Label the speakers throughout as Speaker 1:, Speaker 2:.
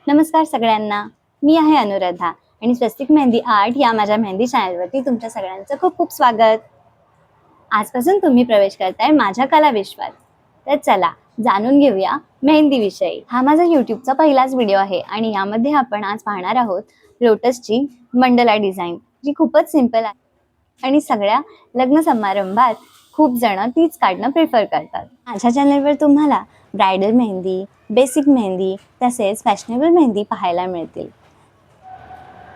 Speaker 1: नमस्कार सगळ्यांना. मी आहे अनुराधा आणि स्वस्तिक मेहंदी आर्ट या माझ्या मेहंदी चॅनलवरती तुमच्या सगळ्यांचं खूप खूप स्वागत. आजपासून तुम्ही प्रवेश करताय माझ्या कला विश्वात. तर चला जाणून घेऊया मेहंदी विषयी. हा माझा यूट्यूबचा पहिलाच व्हिडिओ आहे आणि यामध्ये आपण आज पाहणार आहोत लोटसची मंडला डिझाईन, जी खूपच सिंपल आहे आणि सगळ्या लग्न समारंभात खूप जण तीच काढणं प्रिफर करतात. माझ्या चॅनलवर तुम्हाला ब्रायडल मेहंदी, बेसिक मेहंदी तसेच फॅशनेबल मेहंदी पाहायला मिळतील.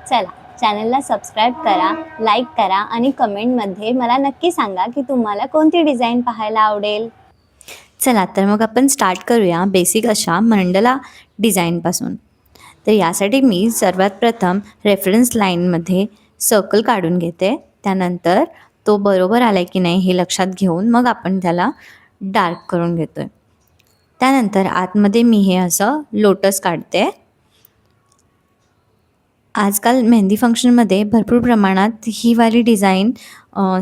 Speaker 1: चला चॅनलला सबस्क्राईब करा, लाईक करा आणि कमेंटमध्ये मला नक्की सांगा की तुम्हाला कोणती डिझाईन पाहायला आवडेल. चला तर मग आपण स्टार्ट करूया बेसिक अशा मंडला डिझाईनपासून. तर यासाठी मी सर्वात प्रथम रेफरन्स लाईनमध्ये सर्कल काढून घेते. त्यानंतर तो बरोबर आला की नाही हे लक्षात घेऊन मग आपण त्याला डार्क करून घेतो आहे. त्यानंतर आतमध्ये मी हे असं लोटस काढते. आजकाल मेहंदी फंक्शनमध्ये भरपूर प्रमाणात ही वाली डिझाईन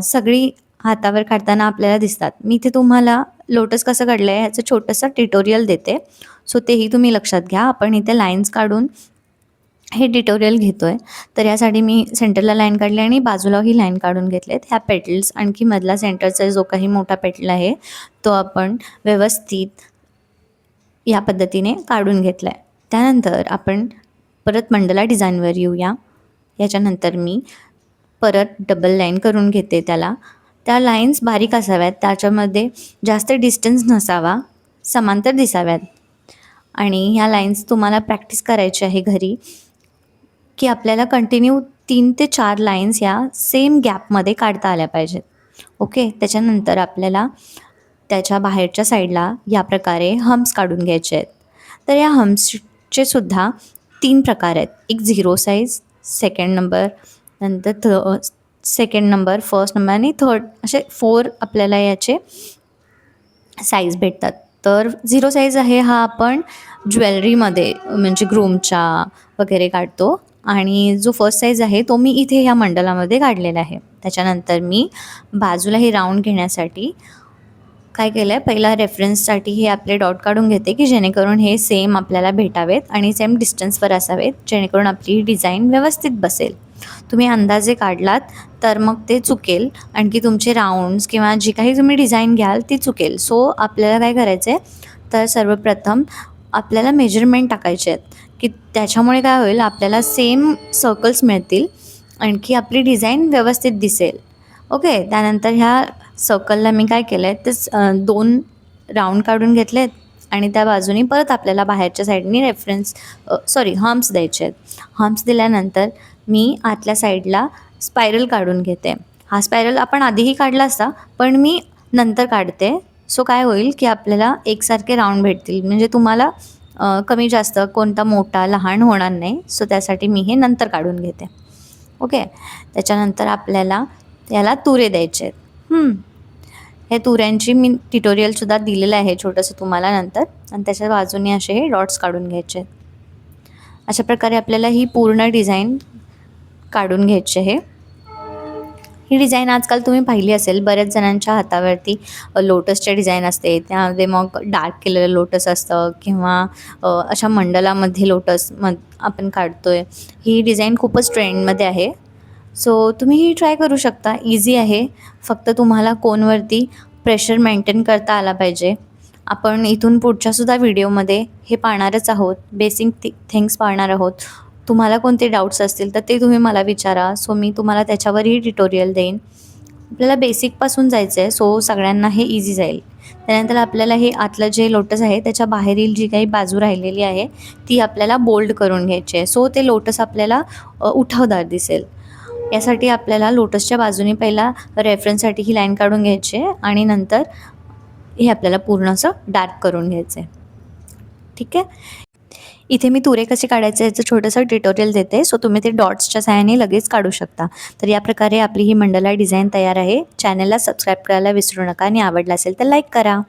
Speaker 1: सगळी हातावर काढताना आपल्याला दिसतात. मी इथे तुम्हाला लोटस कसं काढलं आहे ह्याचं छोटंसं ट्युटोरियल देते, सो तेही तुम्ही लक्षात घ्या. आपण इथे लाईन्स काढून हे ट्युटोरियल घेतो आहे. तर यासाठी मी सेंटरला लाईन काढली आणि बाजूलाही लाईन काढून घेतलेत. ह्या पेटल्स आणखी मधला सेंटरचा जो काही मोठा पेटल आहे तो आपण व्यवस्थित या पद्धतीने काढून घेतला आहे. त्यानंतर आपण परत मंडला डिझाईनवर येऊया. याच्यानंतर मी परत डबल लाईन करून घेते त्याला. त्या लाईन्स बारीक असाव्यात, त्याच्यामध्ये जास्त डिस्टन्स नसावा, समांतर दिसाव्यात. आणि ह्या लाईन्स तुम्हाला प्रॅक्टिस करायची आहे घरी, की आपल्याला कंटिन्यू 3 ते 4 लाईन्स या सेम गॅपमध्ये काढता आल्या पाहिजेत. ओके. त्याच्यानंतर आपल्याला त्याच्या बाहेरच्या साईडला या प्रकारे हम्प्स काढून घ्यायचे आहेत. तर या हम्प्सचे सुद्धा 3 प्रकार आहेत. एक 0 साईज, सेकंड नंबर, नंतर सेकंड नंबर, फर्स्ट नंबर आणि थर्ड, असे 4 आपल्याला याचे साईज भेटतात. तर 0 साईज आहे हा आपण ज्वेलरीमध्ये म्हणजे ग्रूमच्या वगैरे काढतो आणि जो फर्स्ट साईज आहे तो मी इथे ह्या मंडलामध्ये काढलेला आहे. त्याच्यानंतर मी बाजूला हे राऊंड घेण्यासाठी काय केलं आहे, पहिला रेफरन्ससाठी हे आपले डॉट काढून घेते की जेणेकरून हे सेम आपल्याला भेटावेत आणि सेम डिस्टन्सवर असावेत, जेणेकरून आपली डिझाईन व्यवस्थित बसेल. तुम्ही अंदाजे काढलात तर मग ते चुकेल, आणखी तुमचे राऊंड्स किंवा जी काही तुम्ही डिझाईन घ्याल ती चुकेल. सो आपल्याला काय करायचं आहे, तर सर्वप्रथम आपल्याला मेजरमेंट टाकायचे आहेत की त्याच्यामुळे काय होईल, आपल्याला सेम सर्कल्स मिळतील, आणखी आपली डिझाईन व्यवस्थित दिसेल. ओके. त्यानंतर ह्या सर्कलला मी काय केलं आहे, तर 2 राऊंड काढून घेतलेत आणि त्या बाजूनी परत आपल्याला बाहेरच्या साईडनी हम्प्स द्यायचे आहेत. हम्प्स दिल्यानंतर मी आतल्या साईडला स्पायरल काढून घेते. हा स्पायरल आपण आधीही काढला असता, पण मी नंतर काढते. सो काय होईल की आपल्याला एकसारखे राऊंड भेटतील, म्हणजे तुम्हाला कमी जास्त कोणता मोठा लहान होणार नाही. सो त्यासाठी मी हे नंतर काढून घेते. ओके. त्याच्यानंतर आपल्याला याला तुरे द्यायचे आहेत. हे तुऱ्यांची मी ट्युटोरियलसुद्धा दिलेलं आहे छोटंसं तुम्हाला नंतर, आणि त्याच्या बाजूने असे हे डॉट्स काढून घ्यायचे आहेत. अशा प्रकारे आपल्याला ही पूर्ण डिझाईन काढून घ्यायची आहे. ही डिझाईन आजकाल तुम्ही पाहिली असेल, बऱ्याच जणांच्या हातावरती लोटसचे डिझाईन असते, त्यामध्ये मग डार्क केलेलं लोटस असतं किंवा अशा मंडलामध्ये लोटस आपण काढतो आहे. ही डिझाईन खूपच ट्रेंडमध्ये आहे. सो तुम्ही ही ट्राय करू शकता. इझी आहे. फक्त तुम्हाला कोनवरती प्रेशर मेंटेन करता आला पाहिजे. आपण इथून पुढच्यासुद्धा व्हिडिओमध्ये हे पाहणारच आहोत, बेसिक थिंग्स पाहणार आहोत. तुम्हाला कोणते डाऊट्स असतील तर ते तुम्ही मला विचारा. सो मी तुम्हाला त्याच्यावरही ट्युटोरियल देईन. आपल्याला बेसिकपासून जायचं आहे, सो सगळ्यांना हे इझी जाईल. त्यानंतर आपल्याला हे आतलं जे लोटस आहे त्याच्या बाहेरील जी काही बाजू राहिलेली आहे ती आपल्याला बोल्ड करून घ्यायची आहे. सो ते लोटस आपल्याला उठावदार दिसेल. यासाठी आपल्याला लोटसच्या बाजूने पहिला रेफरन्ससाठी ही लाईन काढून घ्यायची आहे आणि नंतर हे आपल्याला पूर्ण असं डार्क करून घ्यायचं आहे. ठीक आहे. इथे मी तुरे कसे काढायचे याचं छोटंसं ट्युटोरियल देते, सो तुम्ही ते डॉट्सच्या सहाय्याने लगेच काढू शकता. तर या प्रकारे आपली ही मंडला डिझाईन तयार आहे. चॅनलला सबस्क्राईब करायला विसरू नका आणि आवडला असेल तर लाईक करा.